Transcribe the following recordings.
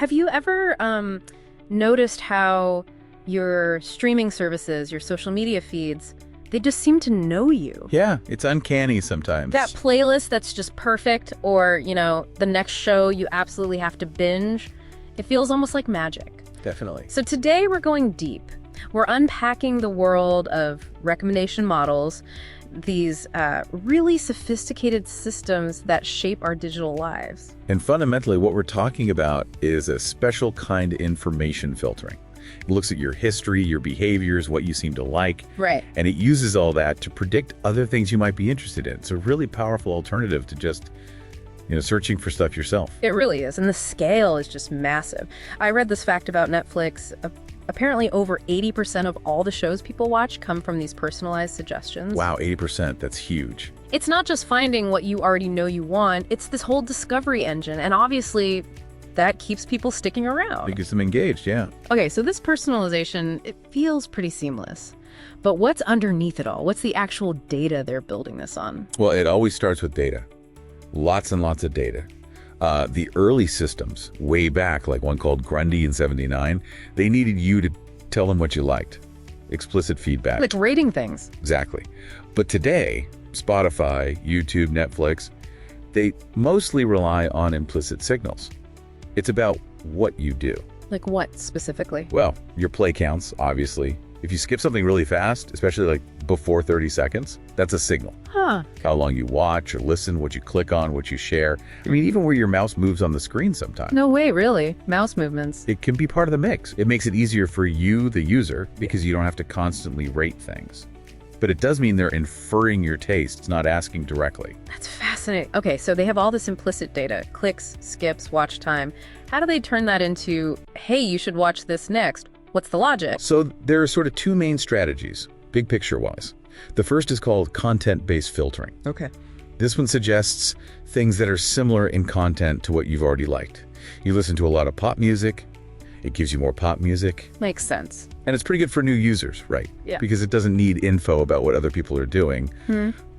Have you ever noticed how your streaming services, your social media feeds, they just seem to know you? Yeah, it's uncanny sometimes. That playlist that's just perfect, or, the next show you absolutely have to binge, it feels almost like magic. Definitely. So today we're going deep. We're unpacking the world of recommendation models, these really sophisticated systems that shape our digital lives. And fundamentally, what we're talking about is a special kind of information filtering. It looks at your history, your behaviors, what you seem to like. Right. And it uses all that to predict other things you might be interested in. It's a really powerful alternative to just searching for stuff yourself. It really is. And the scale is just massive. I read this fact about Netflix. Apparently over 80% of all the shows people watch come from these personalized suggestions. Wow, 80%, that's huge. It's not just finding what you already know you want, it's this whole discovery engine. And obviously, that keeps people sticking around. It gets them engaged, yeah. Okay, so this personalization, it feels pretty seamless. But what's underneath it all? What's the actual data they're building this on? Well, it always starts with data. Lots and lots of data. The early systems, way back, like one called Grundy in '79, they needed you to tell them what you liked. Explicit feedback. Like rating things. Exactly. But today, Spotify, YouTube, Netflix, they mostly rely on implicit signals. It's about what you do. Like what specifically? Well, your play counts, obviously. If you skip something really fast, especially like before 30 seconds, that's a signal. Huh. How long you watch or listen, what you click on, what you share. I mean, even where your mouse moves on the screen sometimes. No way, really. Mouse movements. It can be part of the mix. It makes it easier for you, the user, because you don't have to constantly rate things. But it does mean they're inferring your tastes, not asking directly. That's fascinating. Okay, so they have all this implicit data, clicks, skips, watch time. How do they turn that into, hey, you should watch this next? What's the logic? So there are sort of two main strategies, big picture-wise. The first is called content-based filtering. Okay. This one suggests things that are similar in content to what you've already liked. You listen to a lot of pop music, it gives you more pop music. Makes sense. And it's pretty good for new users, right? Yeah. Because it doesn't need info about what other people are doing,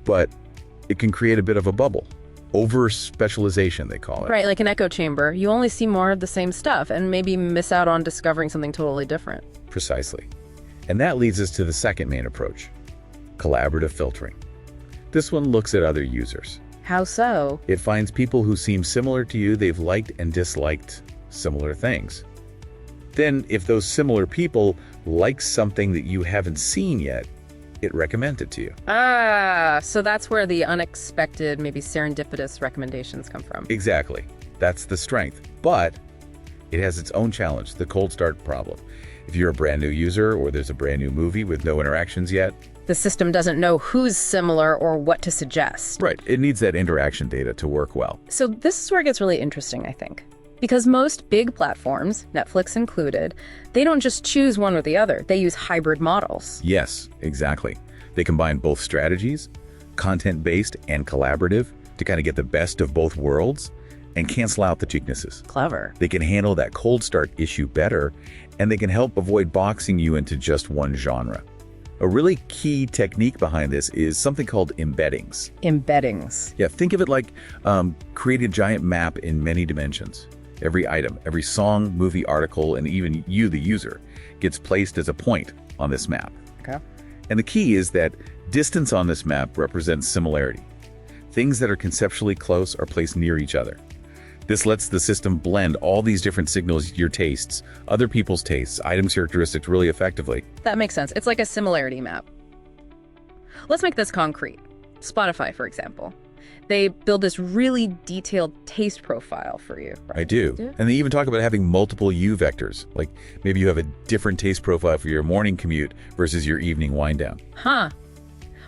but it can create a bit of a bubble. Over-specialization, they call it. Right, like an echo chamber. You only see more of the same stuff and maybe miss out on discovering something totally different. Precisely. And that leads us to the second main approach, collaborative filtering. This one looks at other users. How so? It finds people who seem similar to you, they've liked and disliked similar things. Then, if those similar people like something that you haven't seen yet, it recommends it to you. Ah, so that's where the unexpected, maybe serendipitous recommendations come from. Exactly. That's the strength. But it has its own challenge, the cold start problem. If you're a brand new user or there's a brand new movie with no interactions yet, The system doesn't know who's similar or what to suggest. right, it needs that interaction data to work well. So this is where it gets really interesting, I think. Because most big platforms, Netflix included, they don't just choose one or the other. They use hybrid models. Yes, exactly. They combine both strategies, content-based and collaborative, to kind of get the best of both worlds and cancel out the weaknesses. Clever. They can handle that cold start issue better, and they can help avoid boxing you into just one genre. A really key technique behind this is something called embeddings. Embeddings. Yeah, think of it like create a giant map in many dimensions. Every item, every song, movie, article, and even you, the user, gets placed as a point on this map. Okay. And the key is that distance on this map represents similarity. Things that are conceptually close are placed near each other. This lets the system blend all these different signals, your tastes, other people's tastes, items characteristics really effectively. That makes sense. It's like a similarity map. Let's make this concrete. Spotify, for example. They build this really detailed taste profile for you. I do. Yeah. And they even talk about having multiple U vectors. Like maybe you have a different taste profile for your morning commute versus your evening wind down. Huh.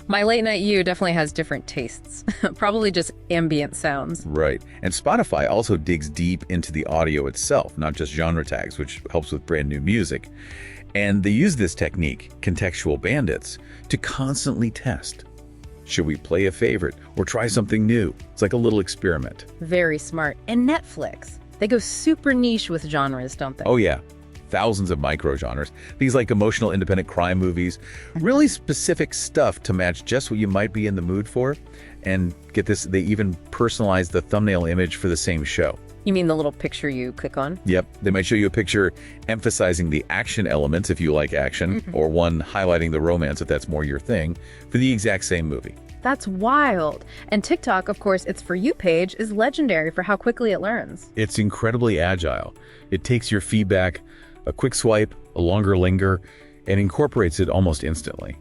My late night you definitely has different tastes. Probably just ambient sounds. Right. And Spotify also digs deep into the audio itself, not just genre tags, which helps with brand new music. And they use this technique, contextual bandits, to constantly test. Should we play a favorite or try something new? It's like a little experiment. Very smart. And Netflix. They go super niche with genres, don't they? Oh yeah, thousands of micro genres. Things like emotional independent crime movies, really specific stuff to match just what you might be in the mood for. And get this, they even personalize the thumbnail image for the same show. You mean the little picture you click on? Yep, they might show you a picture emphasizing the action elements if you like action, or one highlighting the romance if that's more your thing, for the exact same movie. That's wild. And TikTok, of course, its For You page is legendary for how quickly it learns. It's incredibly agile. It takes your feedback, a quick swipe, a longer linger, and incorporates it almost instantly.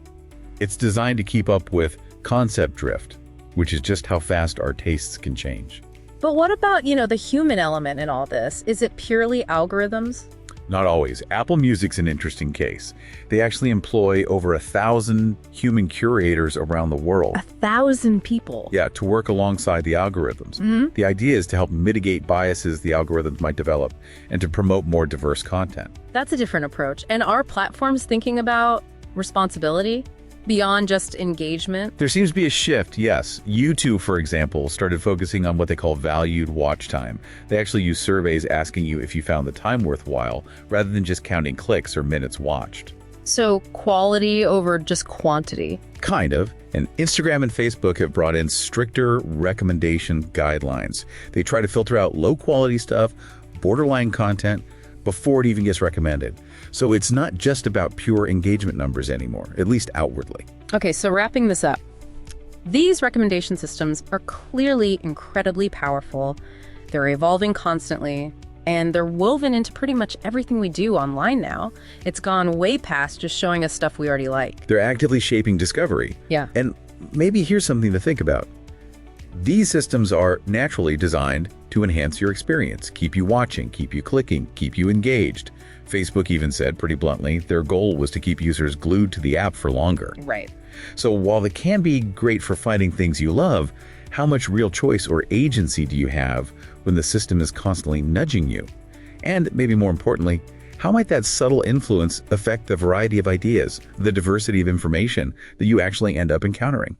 It's designed to keep up with concept drift, which is just how fast our tastes can change. But what about, the human element in all this? Is it purely algorithms? Not always. Apple Music's an interesting case. They actually employ over 1,000 human curators around the world. 1,000 people? Yeah, to work alongside the algorithms. The idea is to help mitigate biases the algorithms might develop and to promote more diverse content. That's a different approach. And are platforms thinking about responsibility beyond just engagement? There seems to be a shift, yes. YouTube, for example, started focusing on what they call valued watch time. They actually use surveys asking you if you found the time worthwhile, rather than just counting clicks or minutes watched. So quality over just quantity. Kind of. And Instagram and Facebook have brought in stricter recommendation guidelines. They try to filter out low-quality stuff, borderline content, before it even gets recommended. So it's not just about pure engagement numbers anymore, at least outwardly. Okay, so wrapping this up. These recommendation systems are clearly incredibly powerful. They're evolving constantly, and they're woven into pretty much everything we do online now. It's gone way past just showing us stuff we already like. They're actively shaping discovery. Yeah. And maybe here's something to think about. These systems are naturally designed to enhance your experience, keep you watching, keep you clicking, keep you engaged. Facebook even said pretty bluntly their goal was to keep users glued to the app for longer. Right. So while they can be great for finding things you love, how much real choice or agency do you have when the system is constantly nudging you? And maybe more importantly, how might that subtle influence affect the variety of ideas, the diversity of information that you actually end up encountering?